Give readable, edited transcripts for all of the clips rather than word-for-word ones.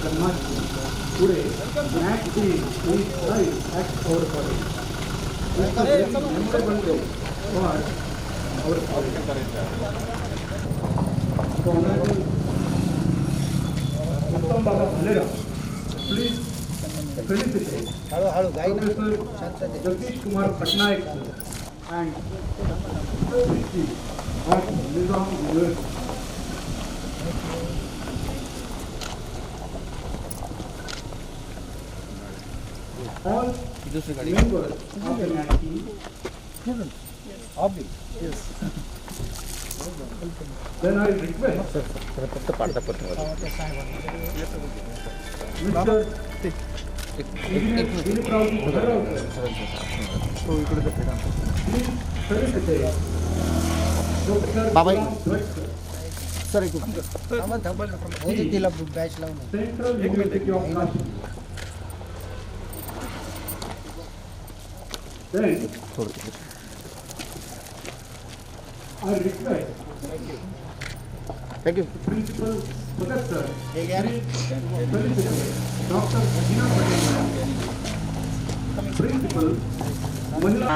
सन्मानची पुढे match team is live at our college. Memorable day for our college. Uttam Baba Bhalerao please felicitate Professor Jagdish Kumar Patnaik and History of Nizam University. All members of the NAT team. Yes. Then I request Mr. Dilip Rao Bye-bye. Sorry, Central University of Kashi. Then I request Thank you. Principal Professor Dr. Regina Patel, Principal Manila.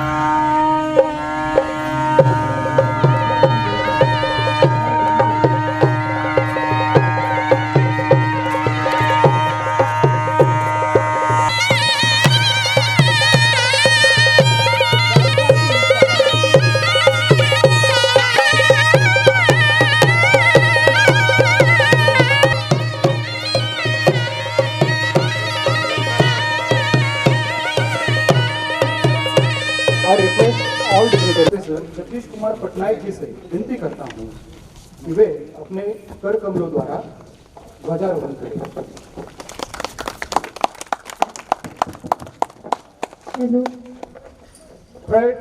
I request all Professor Jagdish Kumar Patnaik ji से विनती करता हूँ कि वे अपने कर कमलों द्वारा ध्वजारोहण करें. Fred,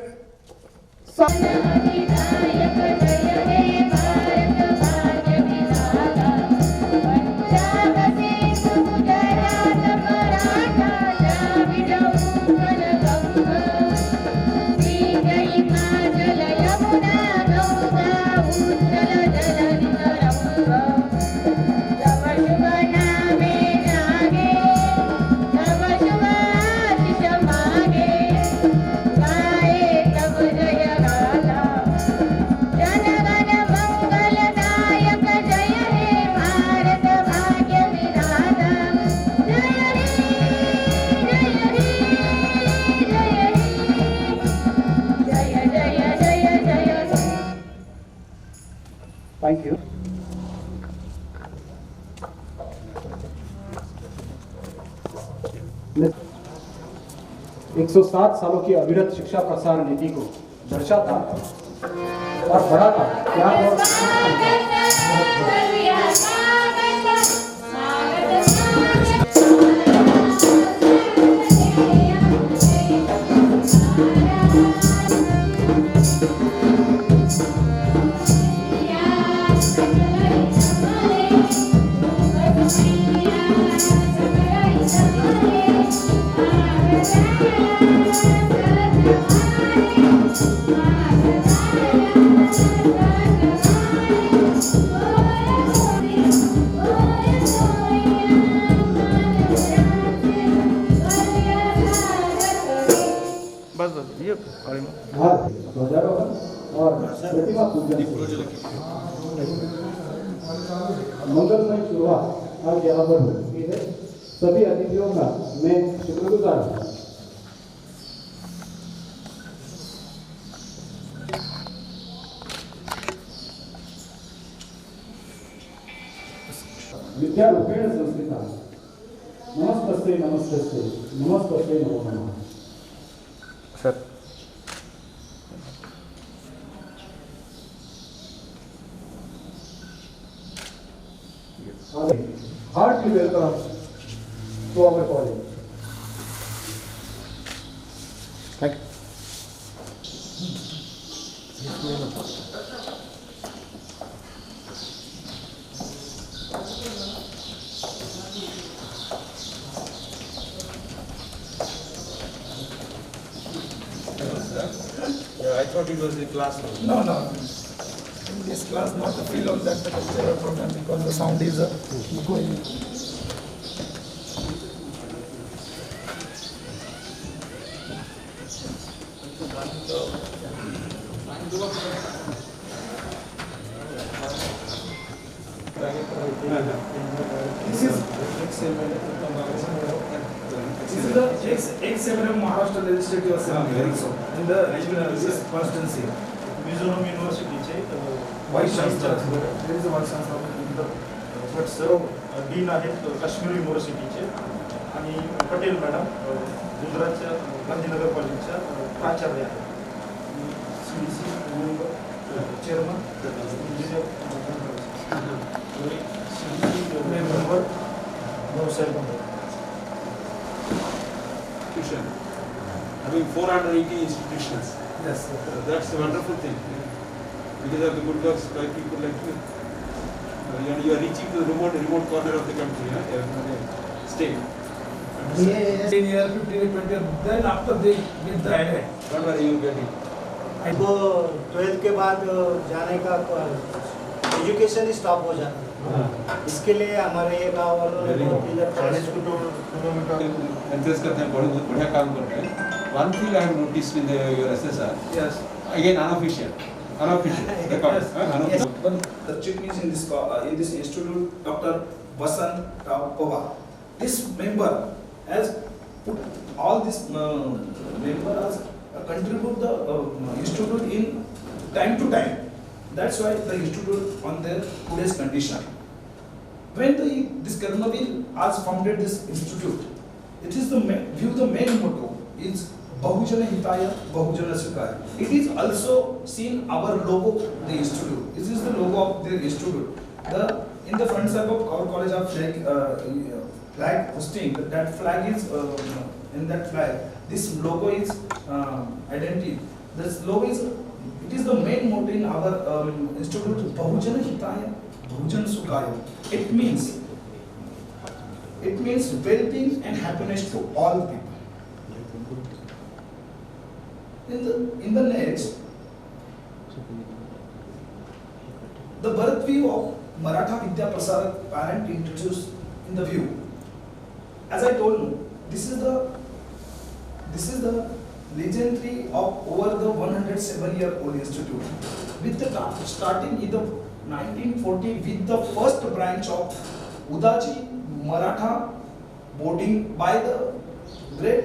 thank you. एक 107 सालों की अविरत शिक्षा प्रसार नीति को दर्शाता और बढ़ाता त्याग और ध्वजारोहण और प्रतिमा पूजन मंगलमय शुरुआत आज यहाँ पर हो चुकी है. सभी अतिथियों का मैं शुक्रगुजार हूँ. विद्यारूपेण संस्कृता नमस्तस्ते नमस्तस्ते नमस्तस्ते नमो नमः. Sir. Heartily welcome to our college. Thank you. I thought it was the classroom. No, no. In this class, not the feel of that particular program because the sound is going. This is the ex-MLM Maharashtra Legislative Assembly in the constituency. Mizoram युनिव्हर्सिटीचे Vice Chancellor. There is a Vice Chancellor in the but sir. Dean आहेत काश्मीर युनिव्हर्सिटीचे आणि Patel madam गुजरातच्या गांधीनगर कॉलेजच्या प्राचार्य आहेत. CDC chairman member Bhausaheb Institution. Having 480 institutions. Yes. That's a wonderful thing. Because of the good works by people like you. And you are reaching to the remote corner of the country, state. 10 years, 15 years, 20 years. Then after they get the idea. Don't worry, you will get it. वो 12th के बाद जाने का education ही stop हो जाता है। इसके लिए हमारे ये गाँव वालों ने बहुत कॉलेज को तो एंकरेज करते हैं, बहुत बढ़िया काम करते हैं. One thing I have noticed in your SSR, Yes. again unofficial, record, unofficial. But the chief is in this institute, Dr. Vasant Rao Pawar. This member has put all these members contribute the institute in time to time. That's why the institute on their today's condition. When this Karnavil has founded this institute, it is the main motto is Bahujana Hitaya, Bahujana Sukhaya. It is also seen our logo, the institute. This is the logo of the institute. In the front side of our college of flag hosting, that flag is in that flag. This logo is identity. This logo is the main motto in our institute. Bahujana Hitaya, Bahujana Sukhaya. It means well-being and happiness to all people. In the next, the birth view of Maratha Vidya Prasarak parent introduced in the view. As I told you, this is the legendary of over the 107-year-old institute. With the starting in the 1940 with the first branch of Udaji Maratha boarding by the great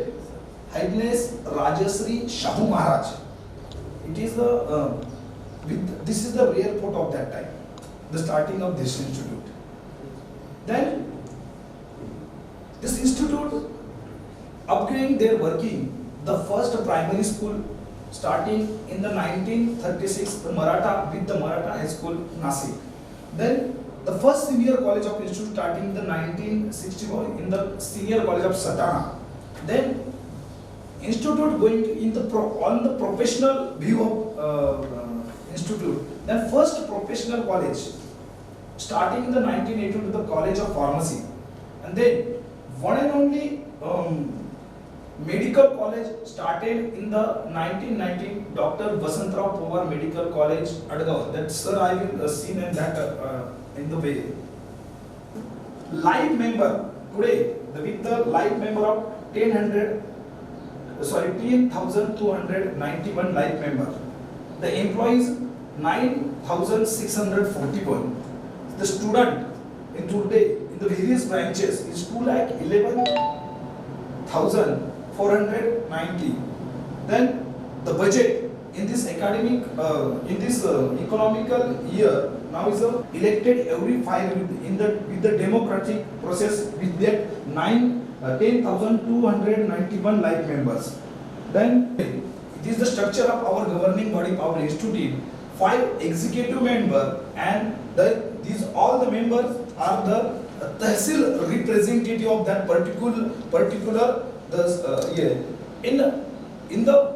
Highness Rajasri Shahu Maharaj. It is this is the real port of that time, the starting of this institute. Then this institute upgrading their working, the first primary school starting in the 1936 the Maratha High School Nasik. Then the first senior college of institute starting in the 1961 in the senior college of Satana. Then institute going on the professional view of institute. Then first professional college starting in the 1982 to the College of Pharmacy, and then one and only medical college started in the 1990 Dr. Vasantrao Pawar Medical College Adgaon. That sir I will seen in that in the way. Live member today with the live member of 10,291 live member. The employees 9,641. The student in today in the various branches is 2,11,490. Then the budget in this academic economical year now is elected every 5 with the democratic process with that 10,291 live members. Then it is the structure of our governing body Power Institute. 5 executive members and these all the members are the Tehsil representative of that particular in the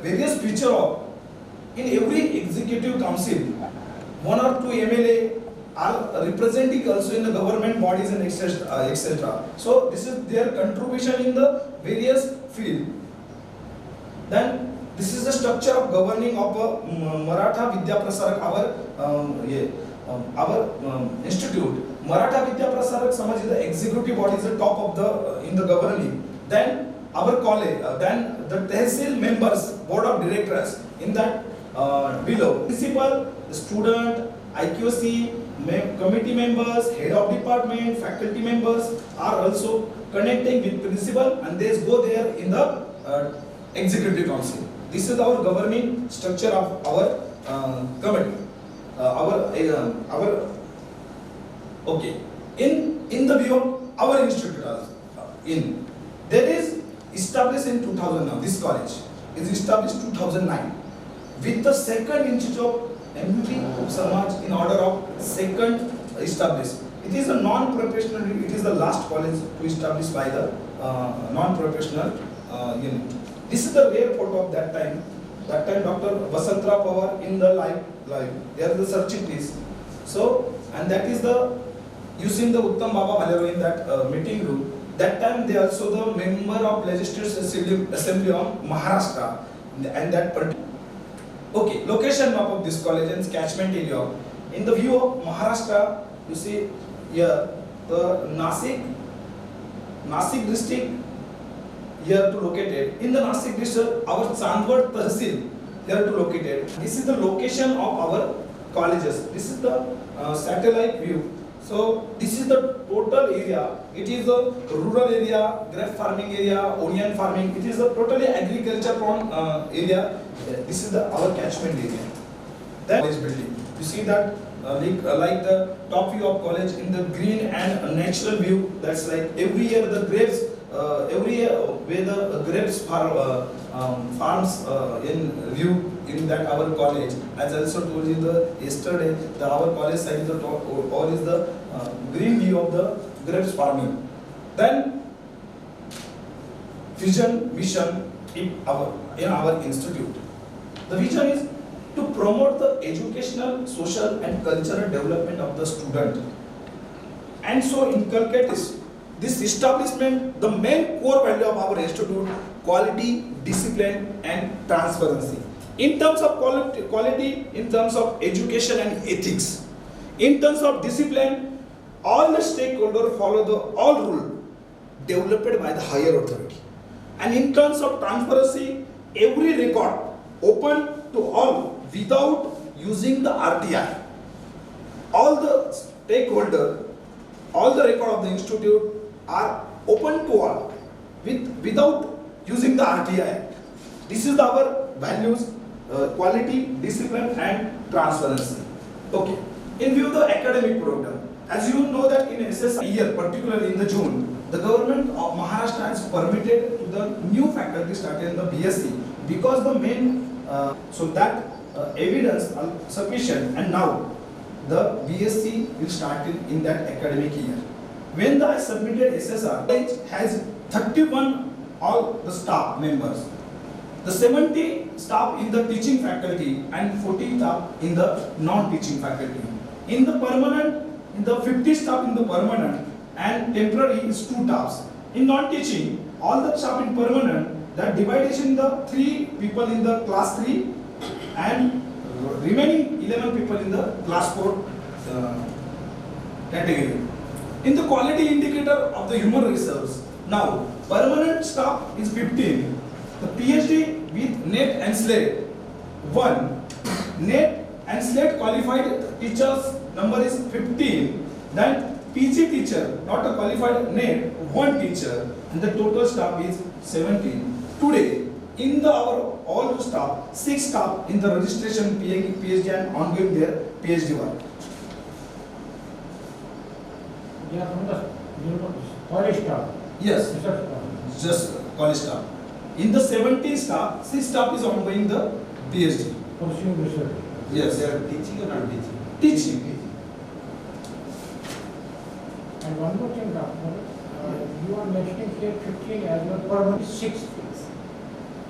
various feature of in every executive council 1 or 2 MLA are representing also in the government bodies and etc. So this is their contribution in the various field. Then this is the structure of governing of Maratha Vidya Prasarak, our institute. Maratha Vidya Prasarak Samaj is the executive body, is the top of the in the governing. Then our college, then the tehsil members, board of directors in that below, principal, the student, IQC, committee members, head of department, faculty members are also connecting with principal, and they go there in the executive council. This is our governing structure of our committee. Okay. In the view of our institute also, that is established in 2000 now. This college is established 2009 with the second institute of MBB Samaj in order of second established. It is a non-professional. It is the last college to establish by the non-professional unit. This is the rare photo of that time. That time Dr. Vasantra Pawar in the live. There is the searching please. So, and that is the, you seen the Uttam Baba Bhalero in that meeting room. That time they also the member of Legislative Assembly of Maharashtra, and that particular. Okay, location map of this college and catchment area. In the view of Maharashtra, you see here the Nasik district here to located. In the Nasik district, our Chandwad Tahsil here to located. This is the location of our colleges. This is the satellite view. So this is the total area. It is a rural area, grape farming area, onion farming. It is a totally agriculture prone area. This is our catchment area. That college building. You see that like the top view of college in the green and natural view. That's like every year the grapes. Every year where the grapes farms in view in that our college. As I also told you yesterday, our college side is the top, all is the green view of the grapes farming. Then vision mission in our institute. The vision is to promote the educational, social and cultural development of the student, and so inculcate this establishment, the main core value of our institute, quality, discipline and transparency. In terms of quality, in terms of education and ethics, in terms of discipline, all the stakeholders follow all rules developed by the higher authority. And in terms of transparency, every record open to all without using the RTI. All the stakeholders, all the record of the institute are open to all without using the RTI. This is our values, quality, discipline and transparency. Okay. In view of the academic program, as you know that in SSI year, particularly in the June, the government of Maharashtra has permitted to the new faculty started in the BSc because the main, so that evidence sufficient, and now the BSc will start in that academic year. When I submitted SSR, it has 31 all the staff members, the 70 staff in the teaching faculty and 40 staff in the non-teaching faculty. In the permanent, in the 50 staff in the permanent and temporary is 2 staffs. In non-teaching, all the staff in permanent, that divided in the 3 people in the class 3 and remaining 11 people in the class 4 category. In the quality indicator of the human resource, now permanent staff is 15, the PhD with NET and SLATE 1, NET and SLATE qualified teachers number is 15, then PG teacher, not a qualified NET, 1 teacher, and the total staff is 17. Today, in our all the staff, 6 staff in the registration PhD and ongoing their PhD work. They are from the college staff. Yes, Research staff. just college staff. In the 70 staff, 6 staff is ongoing the PhD. Pursuing research. Yes, They are teaching or not teaching? teaching. And one more thing, Doctor, you are mentioning here 15 as well, permanent 6.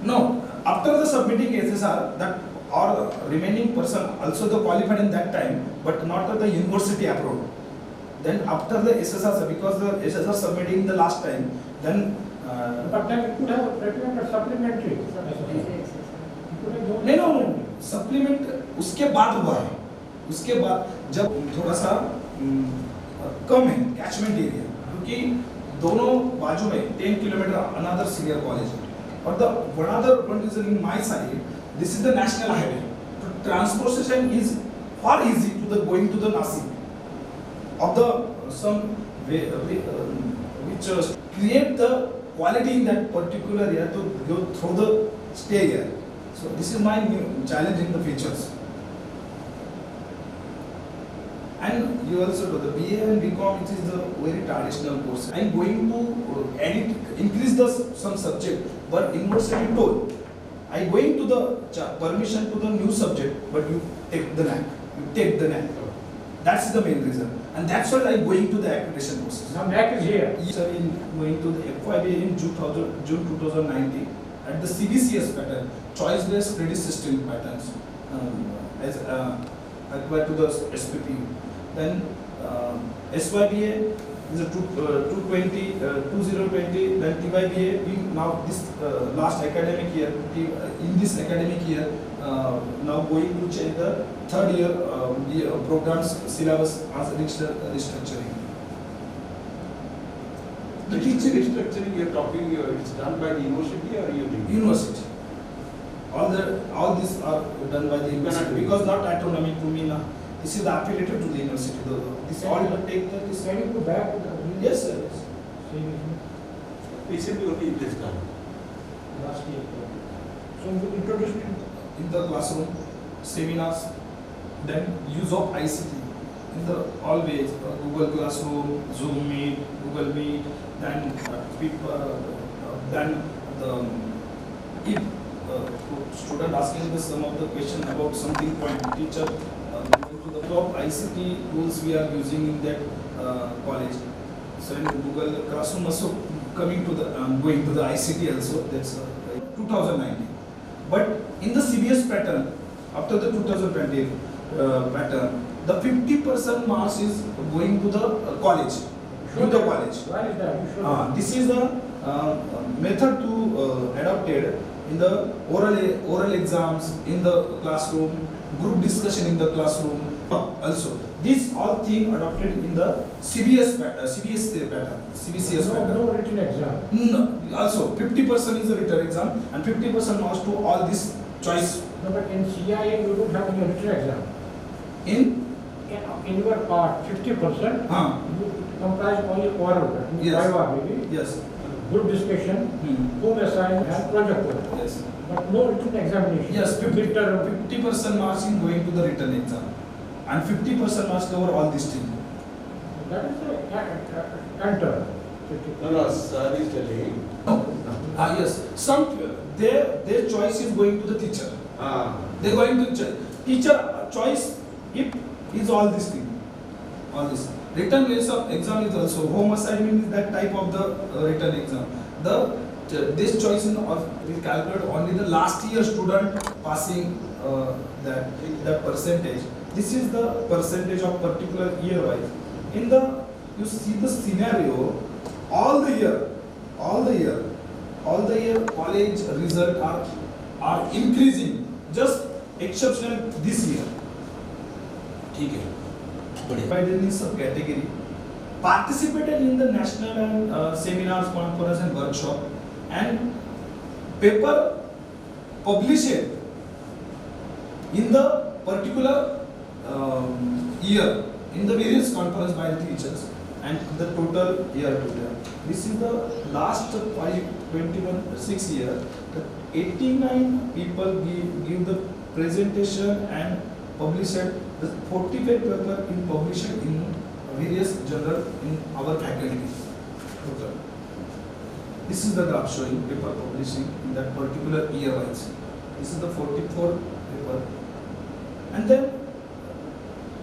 No, after the submitting SSR, that or remaining person also the qualified in that time, but not at the university approved. Then after the SSR, because the SSR submitting the last time, then But then it could have recommended supplementary. नहीं no supplement उसके बाद हुआ है, उसके बाद जब थोड़ा सा कम है कैचमेंट एरिया, क्योंकि दोनों बाजू में 10 kilometer another senior college. But the one reason in my side, this is the national highway. Transportation is far easy to the going to the Nasik. Of the some way, which create the quality in that particular area to go through the stay here. So this is my new challenge in the features. And you also do the BA and BCom, which is the very traditional course. I am going to increase the some subject, but university told I going to the permission to the new subject, but you take the NAC. You take the NAC. That's the main reason, and that's why I am going to the accreditation process. Now NAC is here. Sir, in going to the FYBA in June 2019 at the CBCS pattern, choice-based credit system patterns, as acquired to the SPPU. Then SYBA is a 2020, then TYBA. We now this last academic year, in this academic year, now going to change the third year programs syllabus as restructuring. The teaching restructuring you are talking, it's done by the university or you doing? University. All these are done by the university because not autonomy to me now. This is affiliated to the university. This all take the this. Can you go back to the Yes, sir. Yes. Recently only it is done. last year? So you introduced it. In the classroom, seminars, then use of ICT in the always Google Classroom, Zoom Meet, Google Meet, then people, then the if student asking the some of the question about something point teacher going to the top ICT tools we are using in that college. So in Google Classroom also coming to the going to the ICT also, that's 2019. But in the CBS pattern, after the 2020 pattern, the 50% marks is going to the college, to the college. Why is that? You should. This is the method to adopted in the oral exams in the classroom, group discussion in the classroom. Also, these all things adopted in the CBS pattern, CBCS pattern. No written exam. No, also 50% is the written exam and 50% marks to all this choice. No, but in CIA you don't have any written exam. In In your part, 50% you comprise only oral, that means Yes. Viva maybe, yes, group discussion, home assignment and project work. yes, But no written examination. yes. Midterm. 50% marks in going to the written exam, and 50% marks cover all these things. That is the enter. No, sir is telling. Yes. Some their choice is going to the teacher. They are going to teacher choice. If is all this thing, all this written ways of exam is also home assignment is that type of the written exam. This choice will calculate only the last year student passing that percentage. This is the percentage of particular year wise. In the you see the scenario, all the year college result are increasing. Just exceptional this year. ठीक है. Divided in sub-category, participated in the national and seminars, conference and workshop, and paper published in the particular year in the various conference by the teachers, and the total year to year. This is the last 6 years. 89 people give the presentation and published the 45 paper in published in various journal in our faculty. Total. This is the graph showing paper publishing in that particular year wise. This is the 44 paper. And then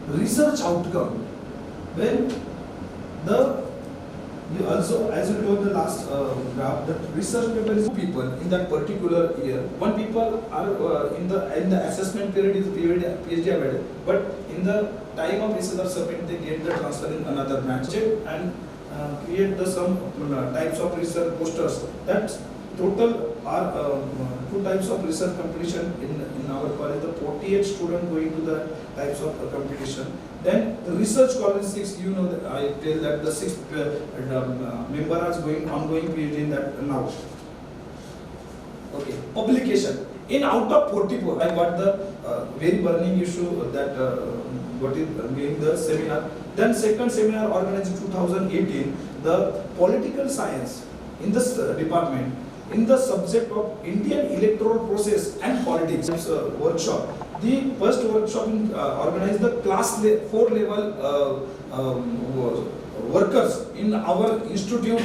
research outcome. When you also, as you told the last graph, that research paper is people in that particular year. One people are in the assessment period is PhD awarded, but in the time of research submit they get the transfer in another branch and create the some types of research posters. That total are two types of research competition in our college. The 48 students going to the types of competition. Then the research college 6, you know that I tell that the 6 member are going ongoing PhD in that now. Okay, publication. In out of 44, I got the very burning issue that what is doing the seminar. Then second seminar organized in 2018, the political science in this department, in the subject of Indian electoral process and politics workshop. The first workshop organized the class 4 level workers in our institute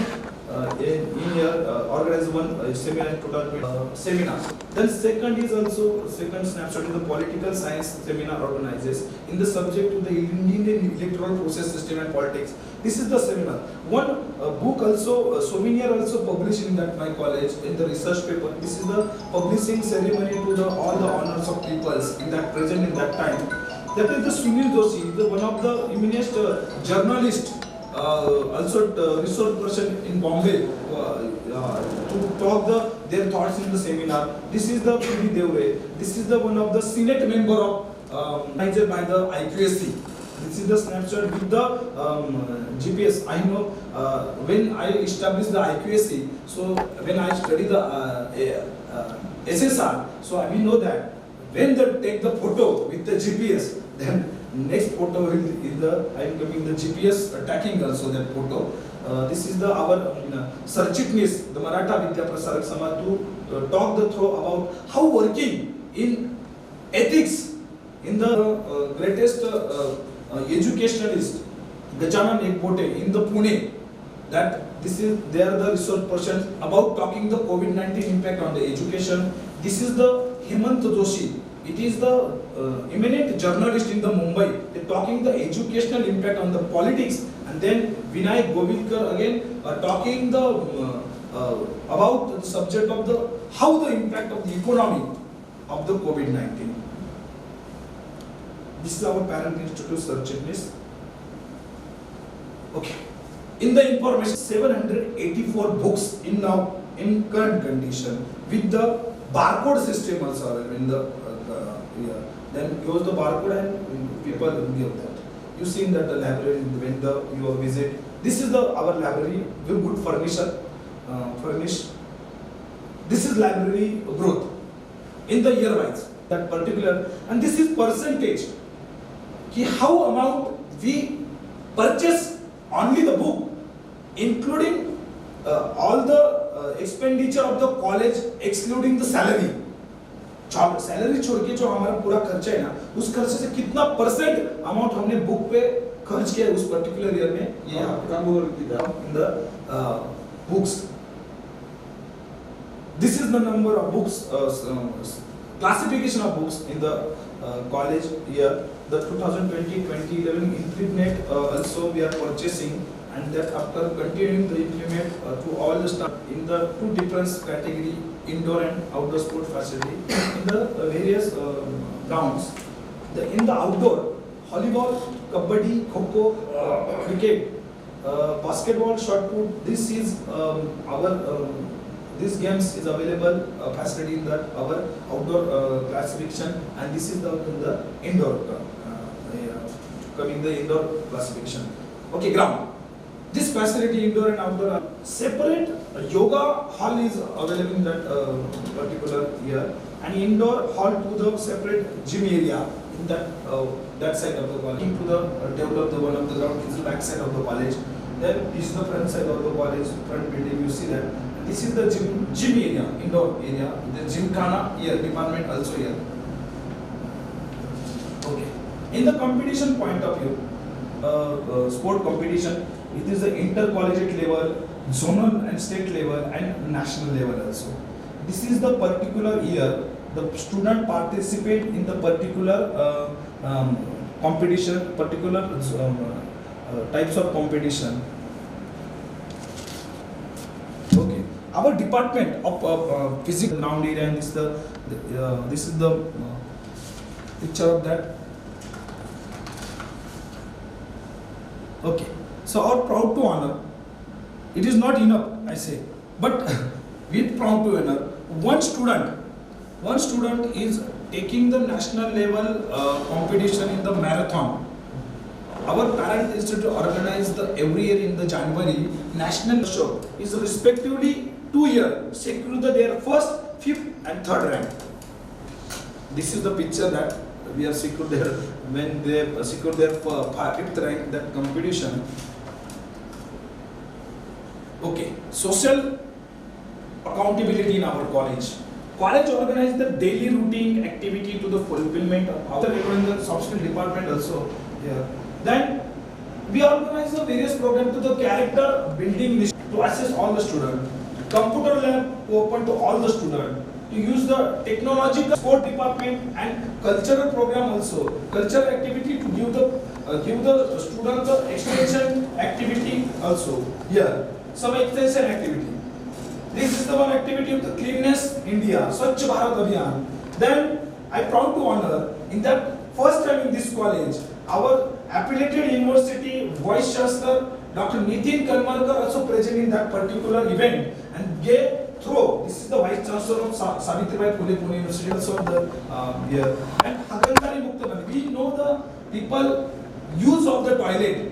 in here organized one seminar total seminars. Then second is also second snapshot is the political science seminar organizes in the subject of the Indian electoral process system and politics. This is the seminar. One book also souvenir also published in that my college in the research paper. This is the publishing ceremony to the all the honors of peoples in that present in that time. That is the Sunil Doshi, the one of the eminent journalist. Also resource person in Bombay to talk their thoughts in the seminar. This is the P.D. Devre. This is the one of the Senate member of by the IQSC. This is the snapshot with the GPS. I know when I established the IQSC, so when I study the SSR, so we know that when they take the photo with the GPS, then next photo is the I am coming the GPS tracking also that photo. This is the our Sarchitnis, the Maratha Vidya Prasarak Samaj to talk the through about how working in ethics in the greatest educationalist Gajanan Ekbote in the Pune. That this is they are the research person about talking the COVID-19 impact on the education. This is the Hemant Joshi. It is the eminent journalist in the Mumbai. They talking the educational impact on the politics, and then Vinay Govidkar again talking the about the subject of the how the impact of the economy of the COVID-19. This is our parent institute search. Okay. In the information, 784 books in now in current condition with the barcode system also in the then goes the barcode and people give that. You seen that the library when you visit. This is the our library with good furniture, furnished. This is library growth in the year wise that particular, and this is percentage. Ki how amount we purchase only the book, including all the expenditure of the college, excluding the salary. Salary छोड़ के जो हमारा पूरा खर्चा है ना, उस खर्चे से कितना परसेंट अमाउंट हमने बुक पे खर्च किया उस पर्टिकुलर ईयर में, ये in the books. This is the number of books, classification of books in the college year. The 2020-2011 internet also we are purchasing, and that after continuing the implement to all the stuff in the two different category, indoor and outdoor sport facility in the various grounds. In the outdoor, volleyball, kabaddi, kho-kho, cricket, basketball, shot put. This is our these games is available facility in the our outdoor classification, and this is the indoor coming the indoor classification. Okay, ground. This facility indoor and outdoor are separate. Yoga hall is available in that particular year, and indoor hall to the separate gym area in that side of the college. To the develop the one of the ground is the back side of the college. Then this is the front side of the college, front building. You see that. And this is the gym area, indoor area. The gymkhana here department also here. Okay. In the competition point of view, sport competition. It is the inter-collegiate level, zonal and state level, and national level also. This is the particular year the student participate in the particular competition, particular types of competition. Okay, our department of physics ground area, and this is the picture of that. Okay. So our proud to honor it is not enough, I say. But with proud to honor, one student is taking the national level competition in the marathon. Our parent institute organize the every year in the January national show is respectively 2 years secure their first, 5th and 3rd rank. This is the picture that we have secured there when they secured their 5th rank that competition. Okay, social accountability in our college. College organize the daily routine activity to the fulfillment of the soft skill department also. Yeah. Then we organize the various programs to the character building to assess all the students. Computer lab to open to all the students. To use the technological sport department and cultural program also. Cultural activity to give the students the extension activity also. Here, some extension activity. This is the one activity of the Cleanliness India, Swachh Bharat Abhiyan. Then I proud to honor in that first time in this college, our affiliated university Vice Chancellor Dr. Nitin Karmarkar also present in that particular event and gave through. This is the Vice Chancellor of Savitribai Phule Pune University also the here. And Hagandari Mukta, we know the people use of the toilet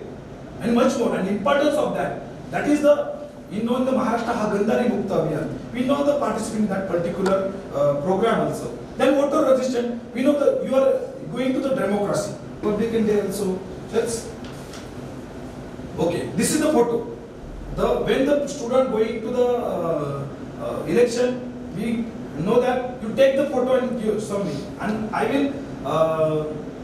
and much more and importance of that. That is the in the Maharashtra Hagandari Mukta Abhiyan. We know the participant in that particular program also. Then voter resistance, we know that you are going to the democracy. Public India also. That's okay. This is the photo. When the student going to the election, we know that you take the photo and give some me, and I will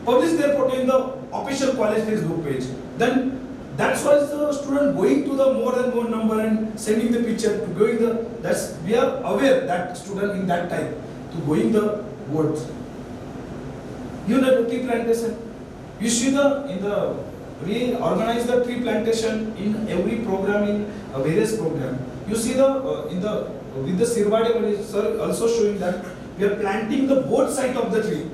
publish their photo in the official college Facebook page. Then that's why the student going to the more and more number and sending the picture to going the. That's we are aware that student in that time to going the votes. You know the tree plantation. You see we organize the tree plantation in every program in various program. You see with the Sirvade sir also showing that we are planting the both side of the tree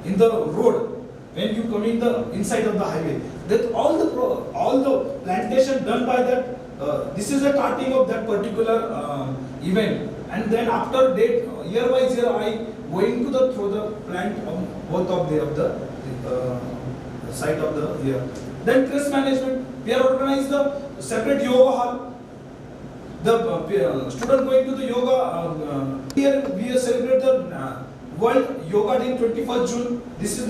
in the road when you come in the inside of the highway. That all the plantation done by that. This is a starting of that particular event, and then after date year by year I going to through the plant on both of the side of the year. Then stress management, we are organized the separate yoga hall. The student going to the yoga here we celebrate the World Yoga Day 21st June. This is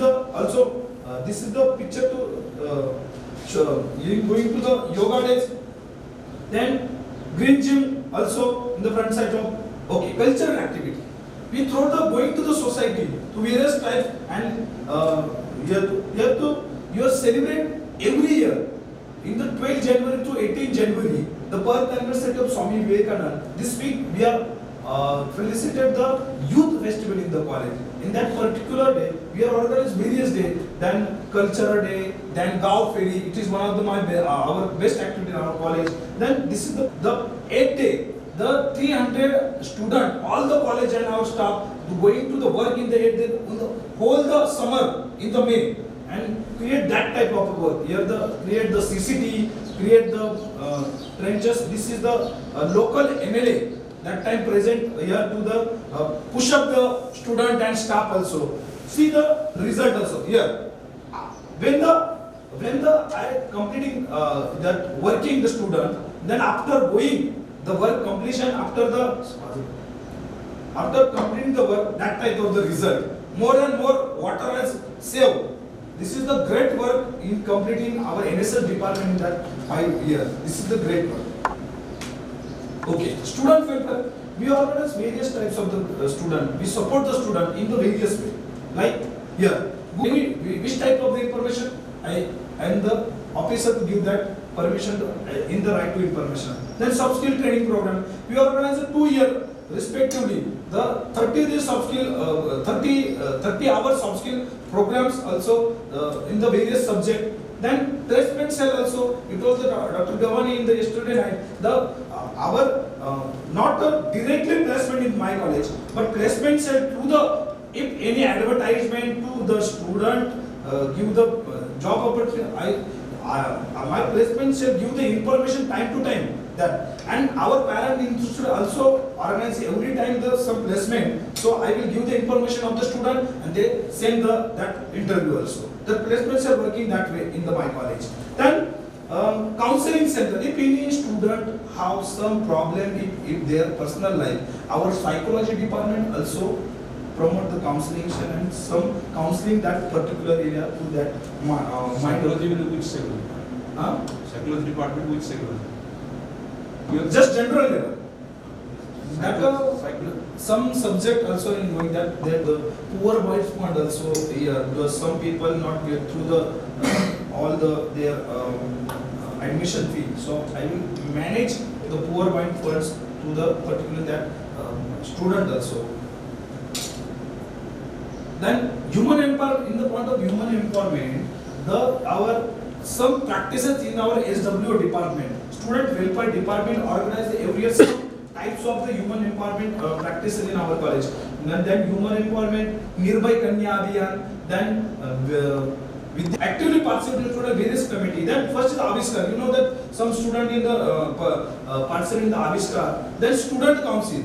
the picture to show you going to the yoga days. Then green gym also in the front side of cultural activity. We throw the going to the society to various types and you celebrate every year in the 12th January to 18th January the birth anniversary of Swami Vivekananda. This week we are felicitate the youth festival in the college. In that particular day, we are organized various days. Then cultural day, then Gaon Ferry. It is one of our best activity in our college. Then this is the 8th day. The 300 students, all the college and our staff, going to the work in the 8th day, whole the summer in the May, and create that type of work. Here create the CCT, create the trenches. This is the local MLA. That time present here to the push up the student and staff also. See the result also here. When I completing that working the student, then after going the work completion after completing the work, that type of the result. More and more water has saved. This is the great work in completing our NSS department in that 5 years. This is the great work. Okay, student welfare. We organize various types of the student. We support the student in the various way. Like here, which type of the information? I am the officer to give that permission in the right to information. Then soft skill training program. We organize a 2-year respectively. The 30 days soft skill, 30 hours soft skill programs also in the various subject. Then placement cell also. It was the Dr. Gavani in the yesterday night. Not a directly placement in my college, but placement cell to the if any advertisement to the student give the job opportunity. My placement cell give the information time to time that. And our parent institute also organize every time the some placement. So I will give the information of the student and they send that interview also. The placements are working that way in my college. Then counseling center. If any student have some problem in their personal life, our psychology department also promote the counseling and some counseling that particular area to that mind. Psychology will which psychology? Huh? Psychology department which psychology? Just general level. That Psychology. some subject also in going that the poor white fund also here because some people not get through the all their admission fee. So I will manage the poor white funds to the particular that student also. Then human empowerment, in the point of human empowerment, our some practices in our SWO department, student welfare department organize every year some types of the human empowerment practices in our college. And then human empowerment, Nirbhay Kanya Abhiyan, then with actively participating to the various committee. Then first is Aviskar. You know that some student in the participate in the Aviskar. Then student council.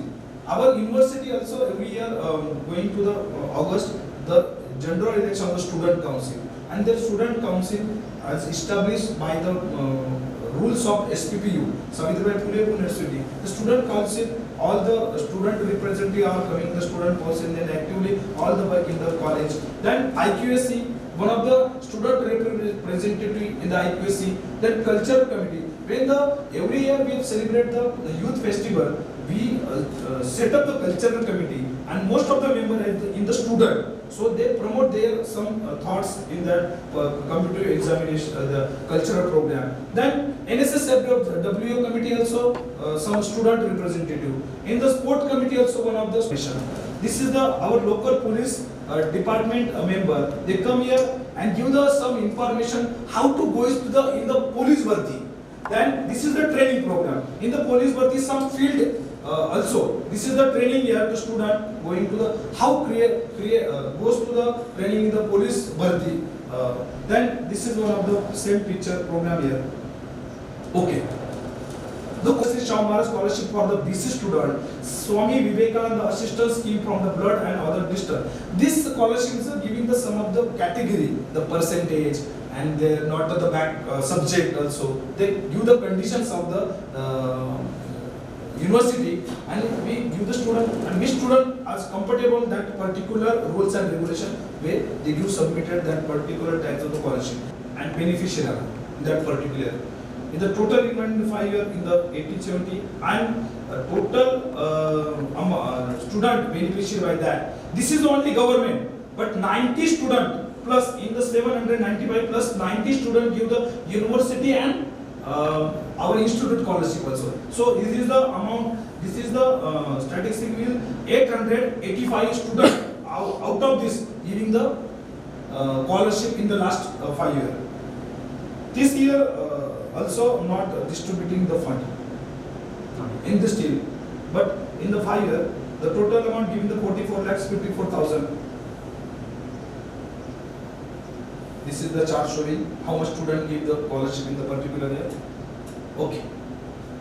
Our university also every year going to the August, the general election of the student council. And the student council as established by the rules of SPPU, Savitribai Phule University. The student council, all the student representatives are coming, the student person, then actively all the work in the college. Then IQSC, one of the student representative in the IQSC, then culture committee. When every year we celebrate the youth festival, we set up the cultural committee and most of the members in the student. So they promote their some thoughts in that computer examination, the cultural program. Then NSS WO committee also some student representative. In the sport committee also one of the session. This is our local police department member. They come here and give us some information how to go in the police bharti. Then this is the training program. In the police bharti some field also. This is the training here the student going to the how goes to the training in the police bharti. Then this is one of the same picture program here. Okay. The Shaumara scholarship for the BC student, Swami Vivekananda assistance scheme from the blood and other district. This scholarship is giving the some of the category, the percentage, and they not the back subject also. They give the conditions of the university, and we give the student, and which student is comfortable that particular rules and regulation where they give submitted that particular types of the scholarship and beneficiary that particular. In the total in 5 years in the 1870 and total student beneficiary by that. This is only government, but 90 student plus in the 795 plus 90 student give the university and our institute scholarship also. So this is the amount. This is the statistic will 885 students out of this giving the scholarship in the last 5 years. This year also not distributing the fund in this deal, but in the 5 years the total amount given the 44,54,000. This is the chart showing how much student give the scholarship in the particular year. Okay,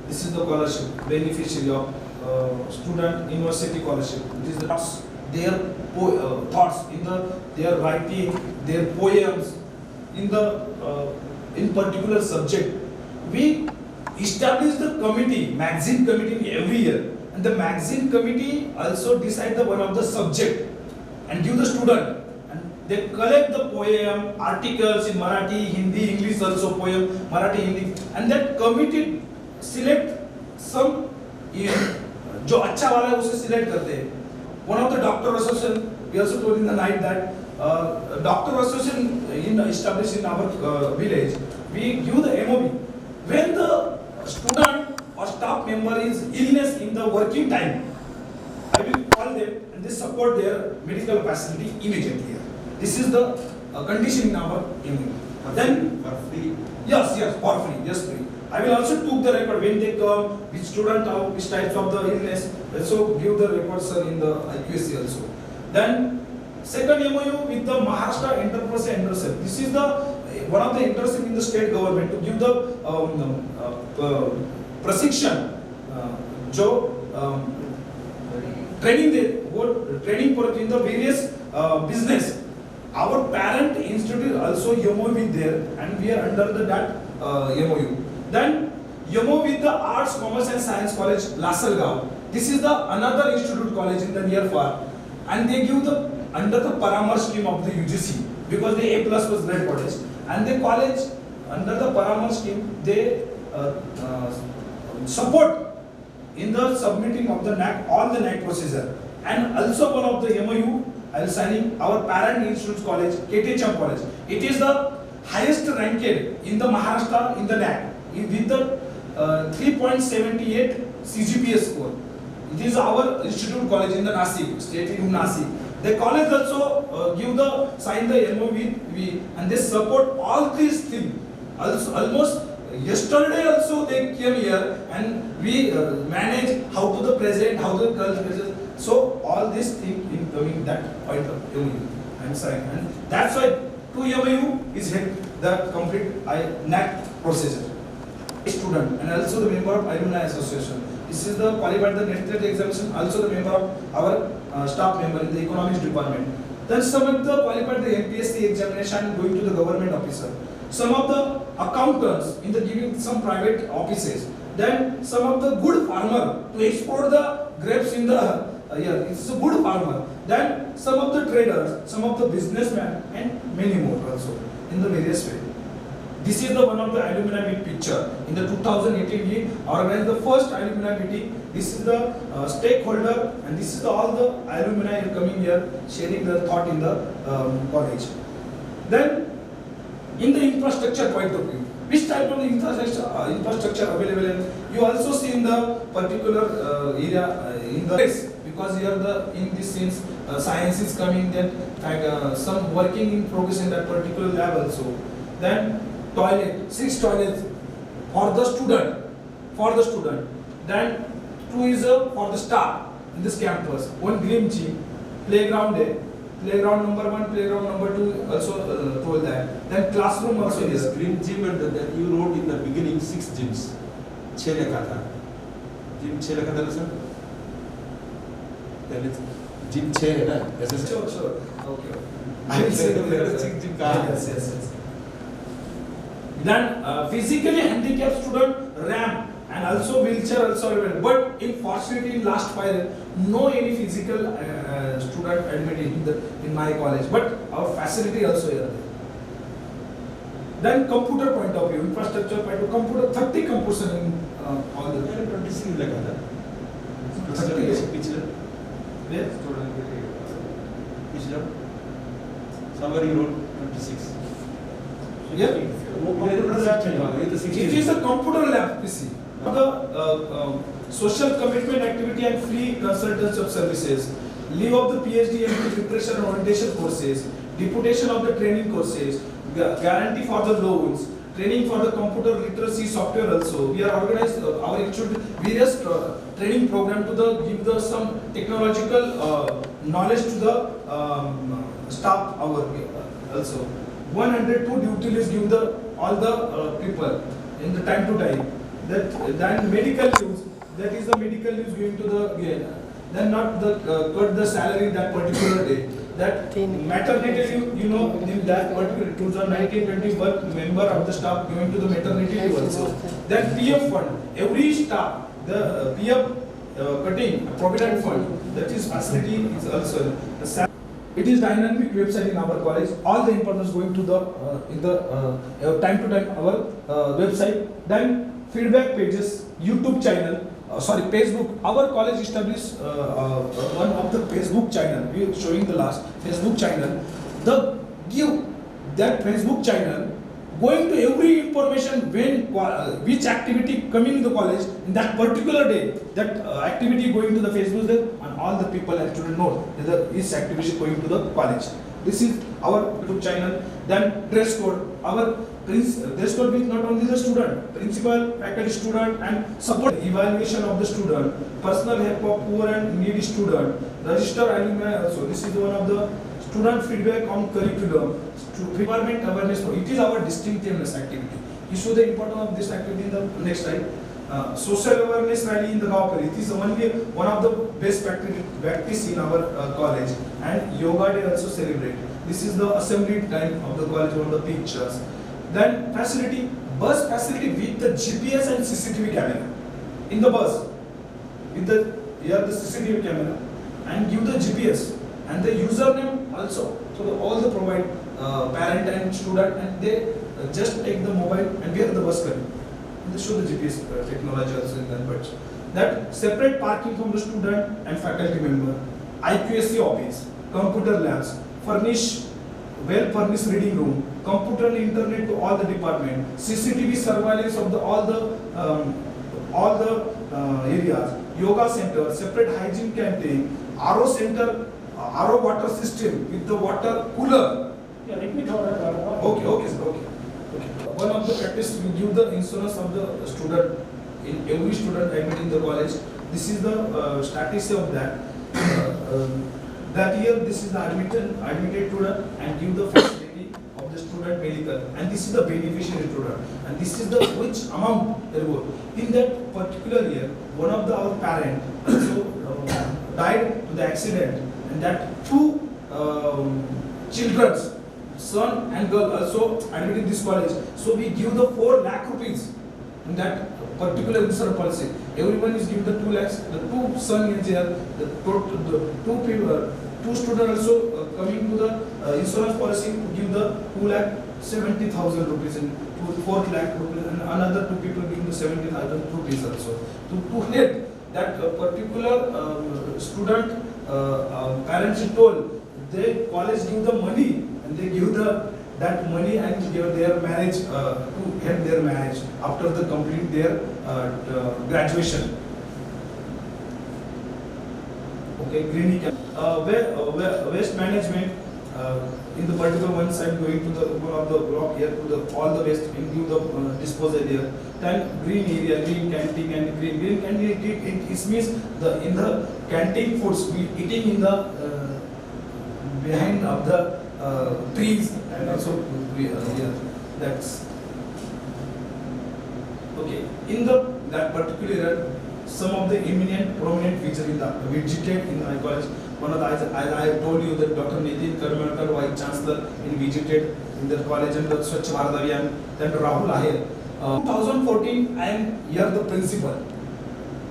this is the scholarship beneficiary of student university scholarship. This is the thoughts, their thoughts in their writing, their poems in the in particular subject. We establish the committee, magazine committee every year, and the magazine committee also decide the one of the subject and give the student. They collect the poem, articles in Marathi, Hindi, English also poem, Marathi, Hindi, and that committee select some जो अच्छा वाला है उसे select करते हैं. One of the doctor association, we also told in the night that doctor association established in our village, we give the MOB. When the student or staff member is illness in the working time, I will call them and they support their medical facility immediately. This is the condition in our unit. Then for free. Yes, for free, yes free. I will also took the record when they come, which student have which types of the illness, also give the records in the IQSC also. Then second MOU with the Maharashtra Enterprise Internship. This is the one of the internship in the state government to give the प्रशिक्षण जो training they what training for in the various business. Our parent institute also MOU with there, and we are under that MOU. Then MOU with the Arts, Commerce and Science College, Lasalgaon. This is the another institute college in the near far, and they give the under the Paramar scheme of the UGC because the A+ was grade college, and the college under the Paramar scheme they support in the submitting of the NAC, all the NAC procedure. And also one of the MOU, I will signing our parent institute college, KTHM college. It is the highest ranked in the Maharashtra in the NAC with the 3.78 CGPA score. It is our institute college in the Nasik, state in Nasik. The college also give the sign the MOU with, and they support all these things. Also, almost yesterday also they came here and we manage how to the present, how the culture. So all these things in coming that point of MOU and sign, and that's why 2 MOU is hit the complete NAC procedure. Student and also the member of Alumni Association. This is the qualified the next state examination. Also the member of our staff member in the economics department. Then some of the qualified the MPSC examination going to the government officer. Some of the accountants in the giving some private offices. Then some of the good farmer to export the grapes in the it's a good farmer. Then some of the traders, some of the businessmen, and many more also in the various way. This is the one of the alumni meet picture. In the 2018 we organized the first alumni meeting. This is the stakeholder, and this is the, all the alumni coming here sharing their thought in the college. Then in the infrastructure point of view, which type of infrastructure available? You also see in the particular area in the place, because here the in this sense science is coming, then some working in progress in that particular lab also. Then toilet, 6 toilets for the student. Then 2 is for the staff in this campus. 1 green gym, playground day. Playground number 1, playground number 2 also told that. Then classroom also This is. green gym, and that you wrote in the beginning 6 gyms. 6 लिखा था. Gym 6 लिखा था ना sir? पहले gym 6 है ना? ऐसे से. Sure. Okay. I will say the 6 gym कहाँ है? Yes. Then physically handicapped student ramp and also wheelchair also available. But unfortunately in last 5 years, no any physical student admitted in my college. But our facility also here. Then computer point of view, infrastructure point of view, computer 30 computers in all the. 26 लिखा था. 30 पिछले. Yes. पिछले. Somewhere you wrote 26. Yeah. It It is a computer lab, you see. The social commitment activity and free consultancy of services, leave of the PhD and preparation and orientation courses, deputation of the training courses, guarantee for the loans, training for the computer literacy software also. We are organized our institute various training program to the give the some technological knowledge to the staff our also. 102 duty list give the all the people in the time to time. Then medical leaves, that is the medical leaves going to the then not the cut the salary that particular day. That maternity leave, you know, in that particular 2019-21 member of the staff going to the maternity leave also. Then PF fund, every staff the PF cutting provident fund, that is facility is also. It is dynamic website in our college. All the information is going to the time to time our website. Then feedback pages, YouTube channel, Facebook. Our college established one of the Facebook channel. We are showing the last Facebook channel. The give that Facebook channel going to every information when which activity coming in the college in that particular day. That activity going to the Facebook there, and all the people actually know that this activity is going to the college. This is our YouTube channel. Then dress code. Our dress code with not only the student, principal, faculty, student, and support evaluation of the student, personal help of poor and needy student, register alumni also. This is one of the student feedback on curriculum, environment awareness. It is our distinctiveness activity. You show the importance of this activity in the next slide. social awareness rally in the Gaokar. It is only one of the best practice in our college, and yoga day also celebrate. This is the assembly time of the college on the pictures. Then facility, bus facility with the GPS and CCTV camera in the bus. With the here the CCTV camera and give the GPS and the username also. So all the provide parent and student, and they just take the mobile and where the bus coming. And they show the GPS technology also in that. But that separate parking from the student and faculty member, IQSC office, computer labs, furnish well furnished reading room, computer and internet to all the department, CCTV surveillance of the all the areas, yoga center, separate hygiene canteen, RO center, RO water system with the water cooler. Yeah, let me know that. Okay, sir, okay. One of the practice we give the insurance of the student in every student admitted in the college. This is the status of that. That year, this is the admitted student and give the facility of the student medical, and this is the beneficiary student, and this is the which amount they were. In that particular year, one of our parent also died to the accident, and that two children, son and girl, also admitted in this college. So we give the 4 lakh rupees in that particular insurance policy. Everyone is given the 2 lakhs. The 2 son is here. The 2 people, 2 students also coming to the insurance policy to give the 2,70,000 rupees and 4 lakh rupees, and another 2 people giving the 70,000 rupees also. To help that particular student, parents told they college give the money and they give that money and give their marriage to help their marriage after the complete their graduation. Okay, green waste management. In the particular one side going to the one of the block here to the all the waste and give the disposal here. Then green area, green canteen and green canteen. It means the in the canteen foods we eating in the behind of the trees, and also yeah, that's okay. In that particular some of the eminent prominent feature in the visited in my college. One of the, as I told you that Dr. Nitin Karmakar, Vice Chancellor, visited in the college and the Swachh Bharat Abhiyan. Then Rahul Ahir. 2014, I am here the principal.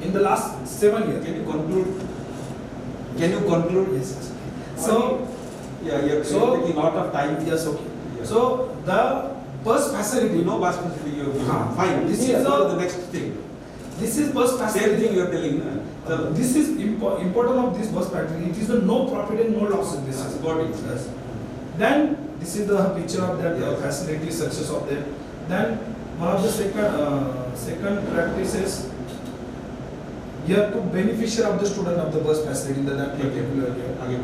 In the last 7 years. Can you conclude? Yes. So yeah, you're taking a lot of time. Yes, okay. Yeah. So the bus facility. You know bus facility. Fine. This This is is the- the next thing. This is bus Same facility. thing you are telling. This is important of this bus factory. It is the no profit and no loss in this. Got it. Yes. Then this is the picture of that facility success of that. Then one of the second practices here to beneficiary of the student of the bus facility in that particular year.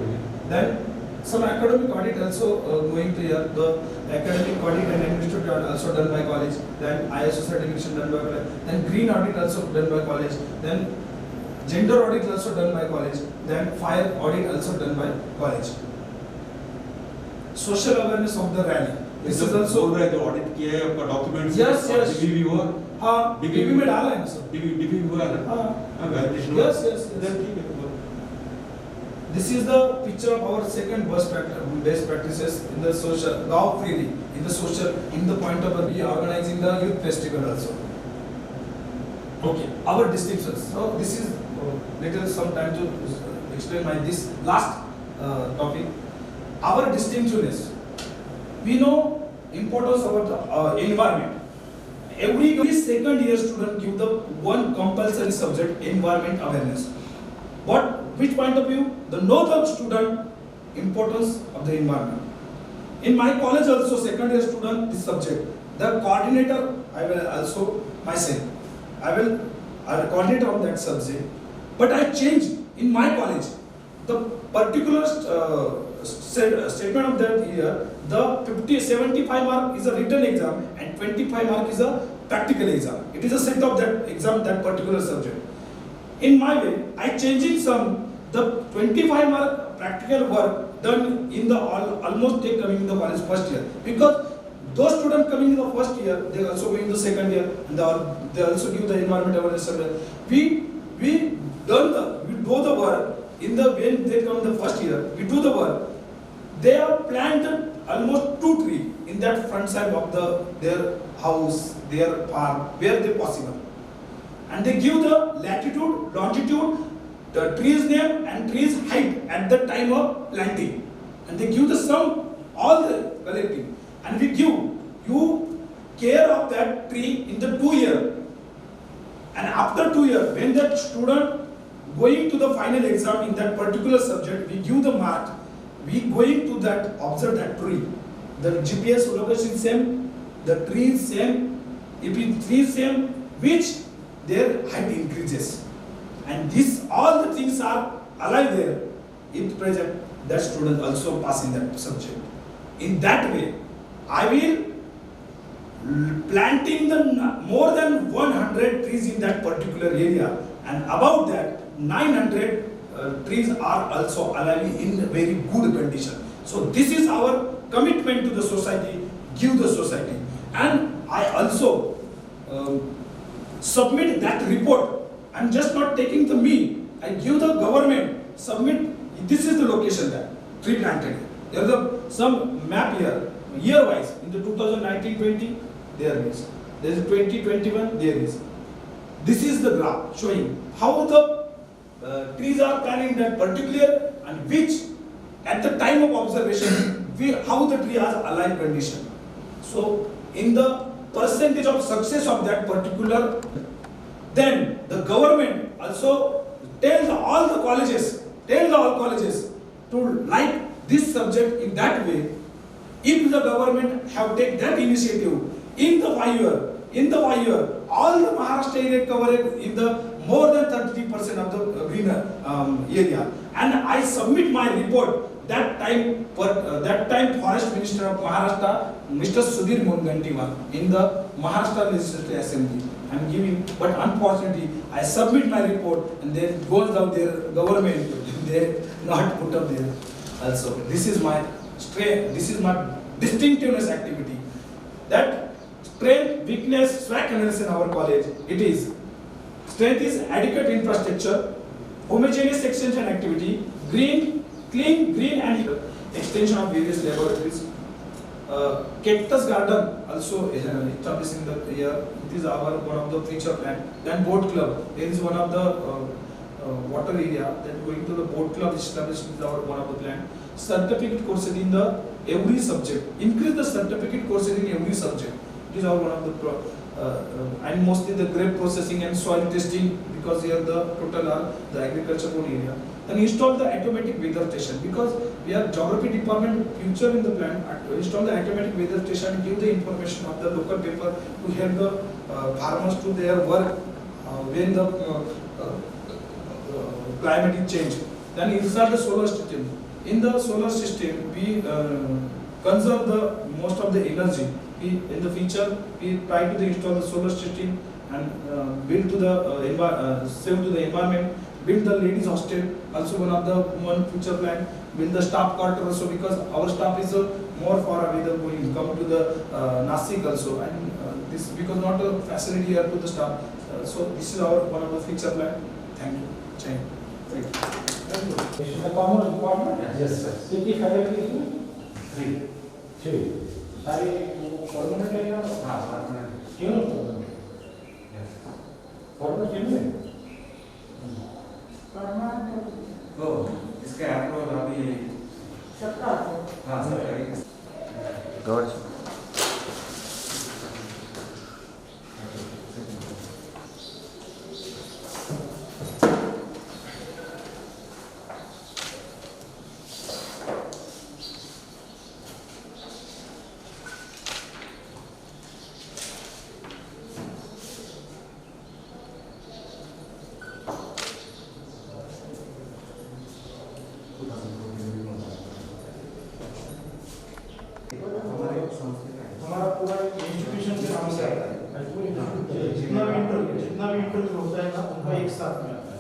Then some academic audit also going to here. The academic audit and administrative audit also done by college. Then ISO certification done by college. Then green audit also done by college. Then gender audit also done by college. Then fire audit also done by college. Social awareness of the rally. This is also audit किया है आपका documents. Yes, yes. DBV हुआ. हाँ DBV में डाला है ना sir. DBV हुआ है ना. हाँ. Validation. Yes, yes, yes. Then ठीक है. This is the picture of our second best practices in the social Gaon freely in the social in the point of we organizing the youth festival also. Okay, our distinctions. So this is little some time to explain my this last topic. Our distinction is we know importance about the environment. Every second year student give the one compulsory subject environment awareness. Which point of view? The know the student importance of the environment. In my college also second year student this subject. The coordinator I will also myself. I will coordinate on that subject. But I changed in my college. The particular statement of that year, the 75 mark is a written exam and 25 mark is a practical exam. It is a set of that exam, that particular subject. In my way, I changing the 25 mark practical work done in the almost take coming in the college first year, because those students coming in the first year, they also go in the second year, and they also give the environment awareness. We do the work in the when they come the first year. We do the work. They have planted almost 2 trees in that front side of their house, their farm, where they possible, and they give the latitude, longitude, the tree's name and tree's height at the time of planting, and they give the sum all the collecting, and we give you care of that tree in the 2 year, and after 2 years when that student going to the final exam in that particular subject, we give the mark, we going to that observe that tree, the GPS location same, the tree is same, if it tree is same, which their height increases, and this all the things are alive there in present, that student also pass in that subject. In that way, I will planting the more than 100 trees in that particular area, and about that 900 trees are also alive in very good condition. So this is our commitment to the society, give the society, and I also submit that report. I'm just not taking the me, I give the government, submit, this is the location that tree planted. There is some map here, year wise, in the 2019-20, there is. There is 2021, there is. This is the graph showing how the trees are planted in that particular, and which at the time of observation, how the tree has alive condition. So in the percentage of success of that particular, then the government also tells all colleges to like this subject in that way. If the government have taken that initiative in the 5 year, all the Maharashtra area covered in the more than 30% of the green area, and I submit my report. That time Forest Minister of Maharashtra, Mr. Sudhir Mungantiwar, in the Maharashtra Legislative Assembly, I am giving, but unfortunately I submit my report, and then goes down their government, they not put up there. Also, this is my strength, this is my distinctiveness activity. That strength, weakness, swag analysis in our college, it is. Strength is adequate infrastructure, homogeneous extension activity, clean, green and extension of various laboratories. Cactus garden also established in the year. It is our one of the feature plan. Then boat club. There is one of the water area. Then going to the boat club established is our one of the plan. Certificate courses in the every subject. Increase the certificate courses in every subject. It is our one of the and mostly the grape processing and soil testing, because here the total are the agricultural area. Then install the automatic weather station, because we are geography department future in the plan. Install the automatic weather station and give the information of the local paper to help the farmers to their work when the climate is changed. Then insert the solar system. In the solar system, we conserve the most of the energy. In the future, we try to install the solar system and build to the save to the environment. Build the ladies hostel, also one future plan. Build the staff quarter also, because our staff is more far away than going come to the Nasik also, and this because not a facility here to the staff. So this is our one of the future plan. Thank you. Jai Hind. Thank you. This is the common department? Yes, sir. City faculty? 3. सारे permanent है या हाँ, permanent. क्यों permanent? Yes. Permanent क्यों है? तो इसके approval अभी हाँ सर गवर्नमेंट हमारा पूरा एजुकेशन के नाम से आता है। जितना भी इंटरव्यू होता है ना, उनका एक साथ में आता है।